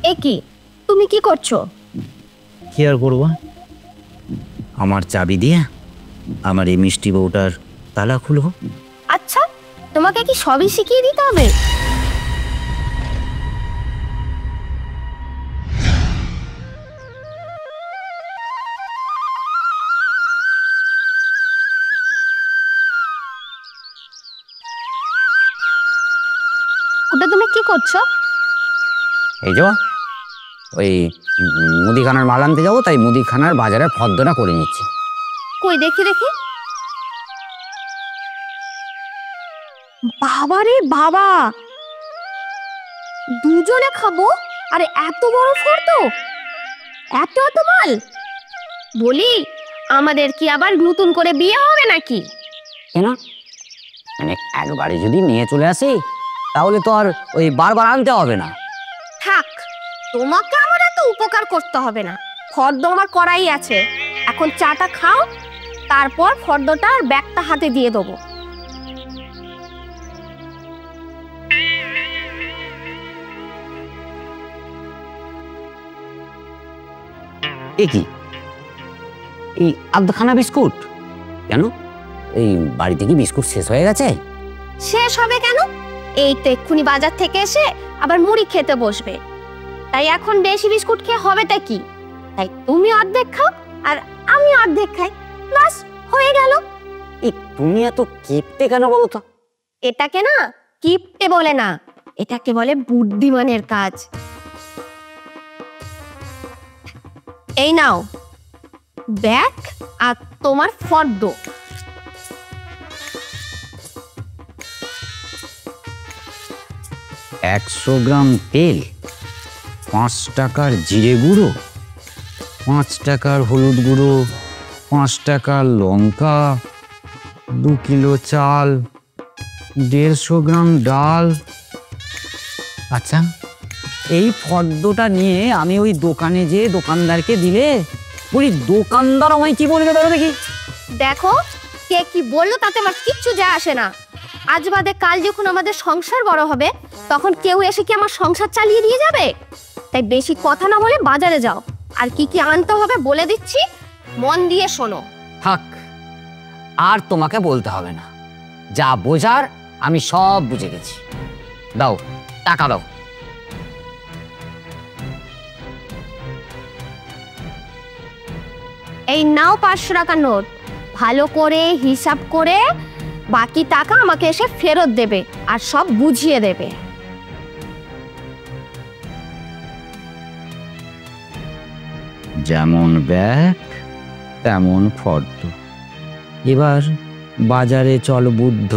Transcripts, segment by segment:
এ কি, তুমি কি করছো? কি আর করবো, আমার চাবি দিয়ে আমার এই মিষ্টি বউটার তালা খুলবো। আচ্ছা, তোমাকে কি সবই শিখিয়ে দিতে হবে? ওটা তুমি কি করছো? এই যে ওই মুদিখানার মাল আনতে যাবো, তাই মুদিখানার বাজারের ফর্দটা করে নিচ্ছে। কই দেখি দেখি। বাবা রে বাবা, দুজনে খাবো আরে এত বড় ফর্দ, এত এত মাল! বলি, আমাদের কি আবার নতুন করে বিয়ে হবে নাকি? কেন, মানে একবারে যদি নিয়ে চলে আসি তাহলে তো আর ওই বারবার আনতে হবে না। থাক, তোমাকে আমার এত উপকার করতে হবে না, ফর্দ আমার করাই আছে। এখন চাটা খাও, তারপর ফর্দটা আর ব্যাগটা হাতে দিয়ে দেবো। এ কি, এই আধখানা বিস্কুট কেন? এই বাড়িতে কি বিস্কুট শেষ হয়ে গেছে? শেষ হবে কেন? এই তো এক্ষুনি বাজার থেকে এসে আবার মুড়ি খেতে বসবে, তাই এখন বেশি বিস্কুট খেয়ে হবেটা কি? তাই তুমি অর্ধেক খাও আর আমি অর্ধেক খাই, বাস হয়ে গেল। এই তুমি এত কেঁপতে কেন বলো তো? এটাকে না কিপটে বলে না, এটাকে বলে বুদ্ধিমানের কাজ। এই নাও ব্যাগ আর তোমার ফর্দ। 100 গ্রাম তেল, 5 টাকার জিরে গুঁড়ো, 5 টাকার হলুদ গুঁড়ো, 5 টাকার লঙ্কা, 2 কিলো চাল, 150 গ্রাম ডাল। আচ্ছা, এই ফর্দটা নিয়ে আমি ওই দোকানে যে দোকানদারকে দিলে, বলি দোকানদার আমায় কি বলবে বলো দেখি? দেখো, কে কি বললো তাতে আমার কিচ্ছু যায় আসে না। আজ বাদে কাল যখন আমাদের সংসার বড় হবে, তখন কেউ এসে কি আমার সংসার চালিয়ে দিয়ে যাবে? তাই বেশি কথা না বলে বাজারে যাও, আর কি কি আনতে হবে বলে দিচ্ছি, মন দিয়ে শোনো। থাক, আর তোমাকে বলতে হবে না, যা বোঝার আমি সব বুঝে গেছি। দাও, টাকা দাও। এই নাও 500 টাকার নোট, ভালো করে হিসাব করে বাকি টাকা আমাকে এসে ফেরত দেবে আর সব বুঝিয়ে দেবে। যেমন ব্যাগ তেমন ফর্দ, এবার বাজারে চল বুদ্ধ।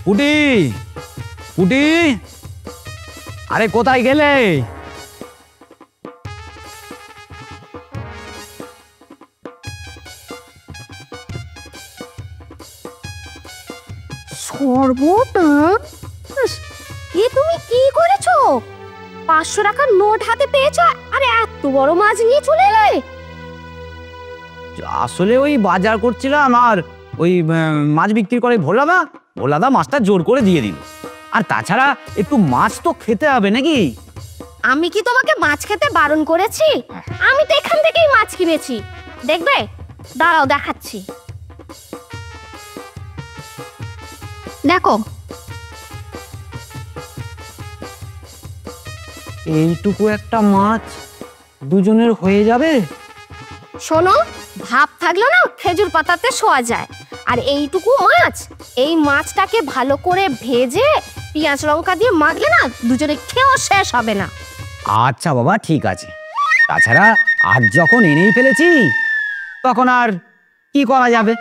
পুটি, পুটি, আরে কোথায় গেলে? সর্বনাশ, এ তুমি কি করেছো? 500 টাকার নোট হাতে পেয়েছো আর এত বড় মাছ নিয়ে চলে এলে? আসলে ওই বাজার করছিলাম, আর ওই মাছ বিক্রি করে ভোলাদা মাছটা জোর করে দিয়ে দিল। আর তাছাড়া একটু মাছ তো খেতে হবে নাকি? আমি কি তোমাকে মাছ খেতে বারণ করেছি? আমি তো এখান থেকেই মাছ কিনেছি, দেখবে, দাঁড়াও দেখাচ্ছি। দেখো, এইটুকু একটা মাছ দুজনের হয়ে যাবে? শোনো, ভাব থাকলো না খেজুর পাতাতে শোয়া যায়, আর এইটুকু মাছ, এই মাছটাকে ভালো করে ভেজে পেঁয়াজ লঙ্কা দিয়ে মাখলে না দুজনে খেয়েও শেষ হবে না। আচ্ছা বাবা, ঠিক আছে। তাছাড়া আজ যখন এনেই ফেলেছি তখন আর কি করা যাবে।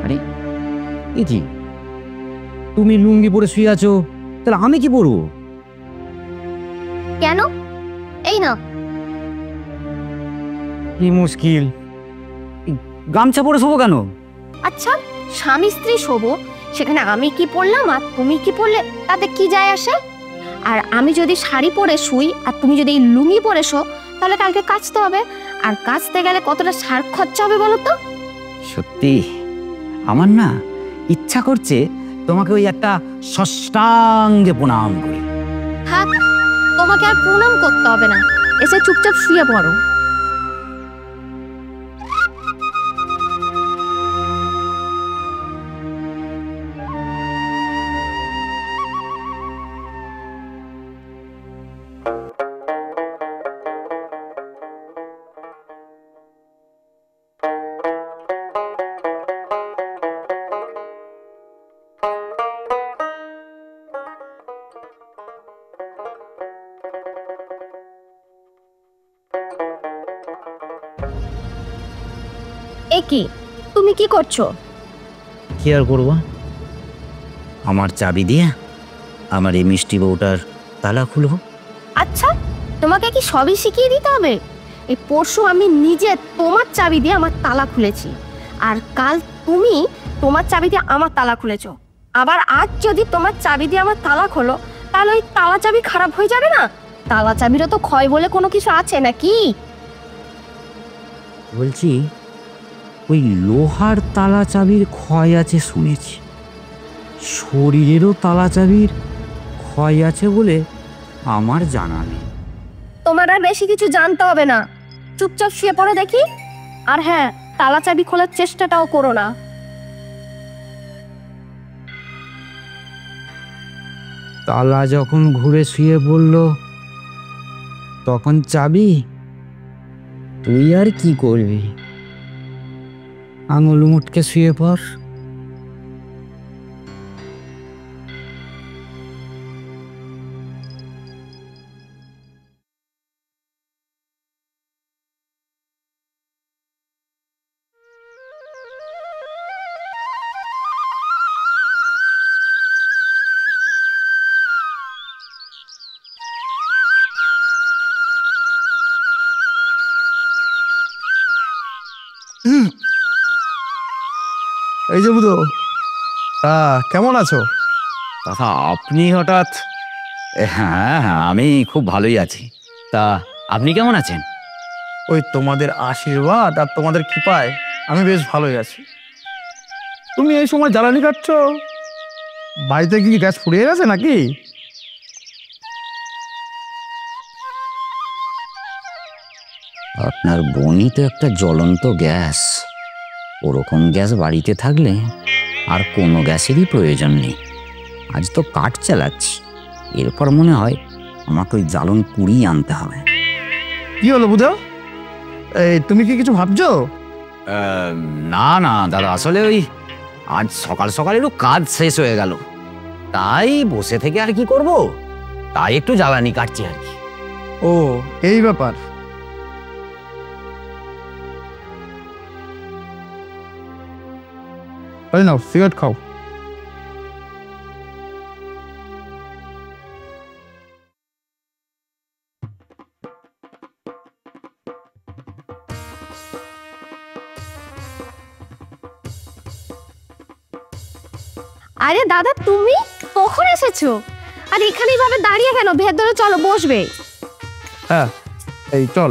আরে এ কি, তুমি লুঙ্গি পরে শুয়ে আছো, তাহলে আমি কি পরবো? কেন? এই না, কি মুশকিল, গামছা পরে শোবো কেন? আচ্ছা স্বামী স্ত্রী শোবো, সেখানে আমি কি পরলাম আর তুমি কি পরলে তাতে কি যায় আসে? আর আমি যদি শাড়ি পরে শুই আর তুমি যদি এই লুঙ্গি পরে শো, তাহলে কালকে কাচতে হবে, আর কাচতে গেলে কতটা সার খরচা হবে বলো তো? সত্যি আমার না ইচ্ছা করছে তোমাকে ওই একটা ষষ্ঠাঙ্গে প্রণাম করি। থাক, তোমাকে আর প্রণাম করতে হবে না, এসে চুপচাপ শুয়ে পড়ো। এ কি, তুমি কি করছো? কি আর করবো, আমার চাবি দিয়ে আমার এই মিষ্টি বউটার তালা খুলবো। আচ্ছা, তোমাকে কি সবই শিখিয়ে দিতে হবে? এই পরশু আমি নিজে তোমার চাবি দিয়ে আমার তালা খুলেছি, আর কাল তুমি তোমার চাবি দিয়ে আমার তালা খুলেছো, আবার আজ যদি তোমার চাবি দিয়ে আমার তালা খোলো, তাহলে ওই তালা চাবি খারাপ হয়ে যাবে না? তালা চাবিরও তো ক্ষয় বলে কোনো কিছু আছে নাকি? বলছি, ওই লোহার তালা চাবির ক্ষয় আছে শুনেছি, শরীরেরও তালা চাবির ক্ষয় আছে বলে আমার জানা নেই। তোমার আর বেশি কিছু জানতে হবে না, চুপচাপ শুয়ে পড়ে দেখি। আর হ্যাঁ, তালা চাবি খোলার চেষ্টাটাও করো না। তালা যখন ঘুরে শুয়ে পড়ল তখন চাবি, তুই আর কি করবি, আঙুল মুটকে শুয়ে পড়। এই যে বুধো, কেমন আছো? দাদা আপনি হঠাৎ? হ্যাঁ হ্যাঁ, আমি খুব ভালোই আছি। তা আপনি কেমন আছেন? ওই তোমাদের আশীর্বাদ আর তোমাদের কৃপায় আমি বেশ ভালোই আছি। তুমি এই সময় জ্বালানি কাটছো, বাড়িতে কি গ্যাস ফুরিয়ে গেছে নাকি? আপনার বোনই তো একটা জ্বলন্ত গ্যাস, ওরকম গ্যাস বাড়িতে থাকলে আর কোনো গ্যাসেরই প্রয়োজন নেই। আজ তো কাঠ চালাচ্ছি, এরপর মনে হয় আমাকে ওই জ্বালন কুড়িয়ে আনতে হবে। কি হলো বুধো, এই তুমি কি কিছু ভাবছো? না না দাদা, আসলে ওই আজ সকাল সকাল একটু কাজ শেষ হয়ে গেল, তাই বসে থেকে আর কি করব, তাই একটু জ্বালানি কাটছি আর কি। ও এই ব্যাপার। তাই নাও, সিগারেট খাও। আরে দাদা, তুমি কখন এসেছো? আর এখানে এইভাবে দাঁড়িয়ে কেন? ভেতরে চলো, বসবে। হ্যাঁ এই চল।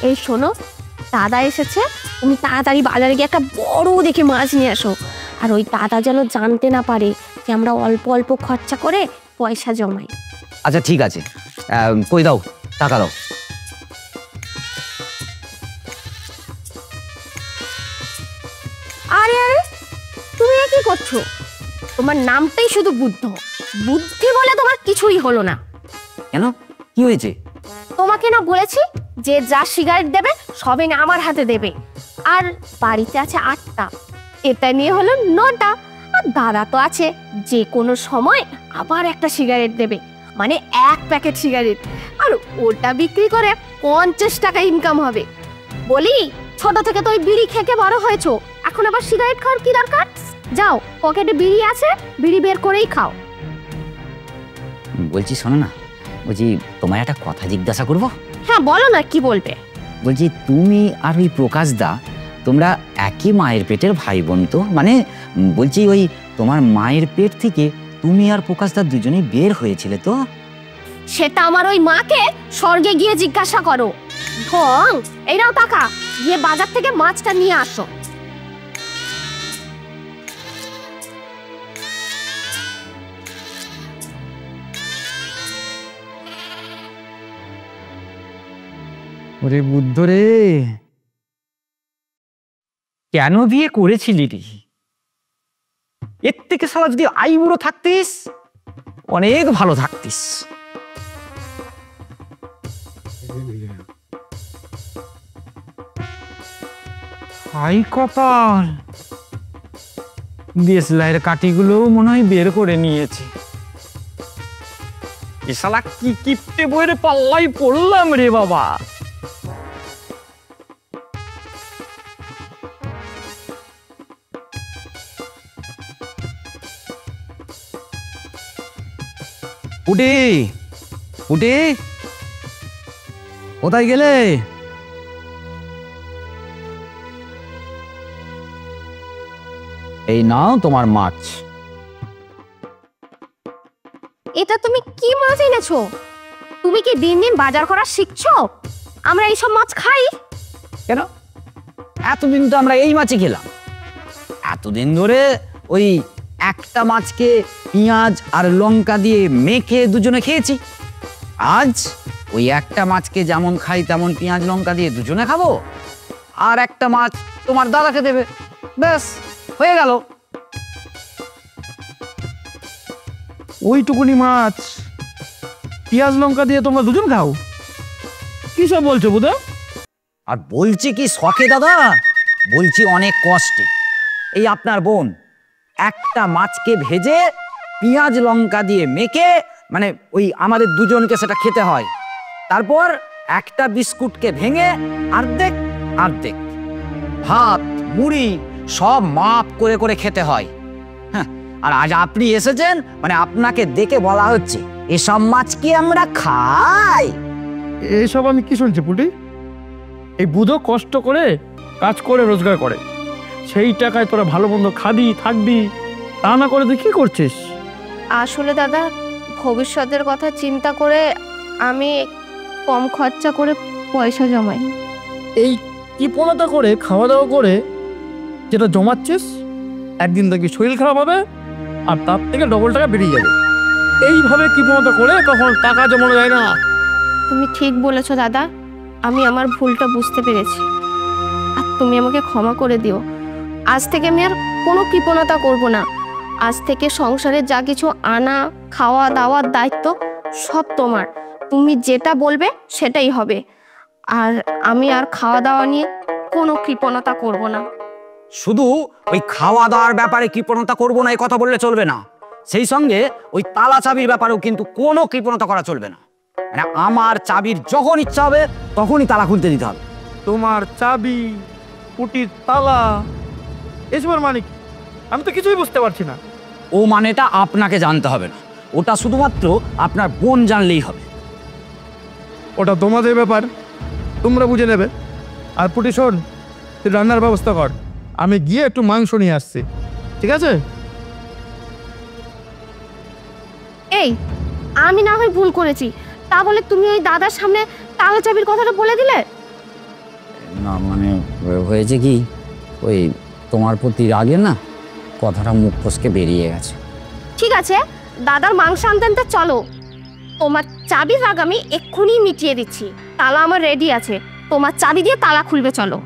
এই শোনো, দাদা এসেছে, তুমি তাড়াতাড়ি বাজারে গিয়ে একটা বড় দেখে মাছ নিয়ে আসো। আর ওই দাদা যেন জানতে না পারে যে আমরা অল্প অল্প খরচা করে পয়সা জমাই। আচ্ছা ঠিক আছে, কই দাও, টাকা দাও। আরে আরে, তুমি কি করছো? তোমার নামটাই শুধু বুদ্ধ, বুদ্ধি বলে তোমার কিছুই হলো না। কেন, কি হয়েছে? তোমাকে না বলেছি যে যা সিগারেট দেবে সবে না আমার হাতে দেবে। আর বাড়িতে আছে 8টা, এটা নিয়ে হলো 9টা। আর দাদা তো আছে, যে কোনো সময় আবার একটা সিগারেট দেবে, মানে 1 প্যাকেট সিগারেট। আর ওটা বিক্রি করে 50 টাকা ইনকাম হবে। বলি, ছোট থেকে তো ওই বিড়ি খেয়ে বড় হয়েছো, এখন আবার সিগারেট খাওয়ার কি দরকার? যাও, পকেটে বিড়ি আছে, বিড়ি বের করেই খাও। বলছি শোনো না, বলছি তোমার একটা কথা জিজ্ঞাসা করবো? হ্যাঁ বলো না, কি বলবে? বলছি তুমি আর ওই প্রকাশ দা, তোমরা একই মায়ের পেটের ভাই বোন তো? মানে বলছি ওই তোমার মায়ের পেট থেকে তুমি আর প্রকাশ দা দুজনেই বের হয়েছিলে তো? সেটা আমার ওই মাকে স্বর্গে গিয়ে জিজ্ঞাসা করো। ঢং, এইরাও টাকা, গিয়ে বাজার থেকে মাছটা নিয়ে আসো। ওরে বুদ্ধ রে, কেন বিয়ে করেছিলি রে? এর থেকে শালা যদি আইবুড়ো থাকতিস, অনেক ভালো থাকতিস। হাই কপাল, দেশলাইয়ের কাঠিগুলো মনে হয় বের করে নিয়েছে। এ শালা কি কিপটে বইয়ের পাল্লাই পড়লাম রে বাবা। উঠে উঠে, কোথায় গেলে? এই নাও তোমার মাছ। এটা তুমি কি মাছ এনেছো? তুমি কি দিন দিন বাজার করা শিখছো? আমরা এইসব মাছ খাই? কেন, এতদিন তো আমরা এই মাছই খেলাম। এতদিন ধরে ওই একটা মাছকে পেঁয়াজ আর লঙ্কা দিয়ে মেখে দুজনে খেয়েছি। আজ ওই একটা মাছকে যেমন খাই তেমন পেঁয়াজ লঙ্কা দিয়ে দুজনে খাবো, আর একটা মাছ তোমার দাদাকে দেবে, ব্যাস হয়ে গেল। ওইটুকুনি মাছ পেঁয়াজ লঙ্কা দিয়ে তোমরা দুজন খাও? কি সব বলছো বুধা? আর বলছি কি শখে দাদা, বলছি অনেক কষ্টে। এই আপনার বোন একটা মাছকে ভেজে পেঁয়াজ লঙ্কা দিয়ে মেখে, মানে ওই আমাদের দুজনকে সেটা খেতে হয়। তারপর একটা বিস্কুটকে ভেঙে অর্ধেক অর্ধেক ভাত মুড়ি সব মাপ করে করে খেতে হয়। হ্যাঁ, আর আজ আপনি এসেছেন, মানে আপনাকে দেখে বলা হচ্ছে এসব মাছ কি আমরা খাই? এসব আমি কি শুনছি পুটি? এই বুধো কষ্ট করে কাজ করে রোজগার করে, সেই টাকায় তোরা ভালো মন্দ খাবি থাকবি, তা না করে তুই কি করছিস? আসলে দাদা, ভবিষ্যতের কথা চিন্তা করে আমি কম খরচা করে পয়সা জমাই। এই কৃপণতা করে খাওয়া দাওয়া করে যেটা জমাচ্ছিস, একদিন দেখবি শরীর খারাপ হবে আর তার থেকে ডবল টাকা বেরিয়ে যাবে। এইভাবে কৃপণতা করে কখন টাকা জমানো যায় না। তুমি ঠিক বলেছো দাদা, আমি আমার ভুলটা বুঝতে পেরেছি, আর তুমি আমাকে ক্ষমা করে দিও। আজ থেকে আমি আর কোনো কৃপণতা করব না। আজ থেকে সংসারে যা কিছু আনা খাওয়া দাওয়ার দায়িত্ব সব তোমার। তুমি যেটা বলবে সেটাই হবে। আর আমি আর খাওয়া দাওয়া নিয়ে কোনো কৃপণতা করব না। শুধু ওই খাওয়া দাওয়ার ব্যাপারে কৃপণতা করবো না এই কথা বললে চলবে না, সেই সঙ্গে ওই তালা চাবির ব্যাপারেও কিন্তু কোনো কৃপণতা করা চলবে না। মানে আমার চাবির যখন ইচ্ছা হবে তখনই তালা খুলতে দিতে হবে। তোমার চাবি, পুটির তালা, এসবের মানে কি? আমি তো কিছুই বুঝতে পারছি না। ও মানেটা আপনাকে জানতে হবে না, ওটা শুধুমাত্র আপনার বোন জানলেই হবে। ওটা তোমাদের ব্যাপার, তোমরা বুঝে নেবে। আর পুটি শোন, তুই রান্নার ব্যবস্থা কর, আমি গিয়ে একটু মাংস নিয়ে আসছি, ঠিক আছে? এই, আমি না হয় ভুল করেছি, তা বলে তুমি ওই দাদার সামনে তালা চাবির কথাটা বলে দিলে? না মানে হয়েছে কি, ওই তোমার প্রতি রাগে না কথাটা মুখ ফসকে বেরিয়ে গেছে। ঠিক আছে, দাদার মাংস আনতে আনতে চলো। তোমার চাবির রাগ আমি এক্ষুনি মিটিয়ে দিচ্ছি। তালা আমার রেডি আছে, তোমার চাবি দিয়ে তালা খুলবে, চলো।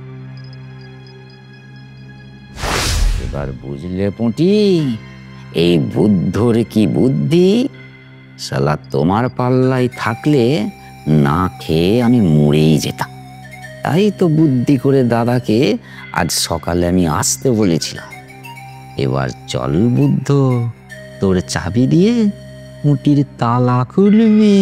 এবার বুঝলে পুঁটি, এই বুদ্ধর কি বুদ্ধি। শালা তোমার পাল্লাই থাকলে না খেয়ে আমি মরেই যেতাম। তাই তো বুদ্ধি করে দাদাকে আজ সকালে আমি আসতে বলেছিলাম। এবার চল বুদ্ধ, তোর চাবি দিয়ে কুটির তালা খুলবি।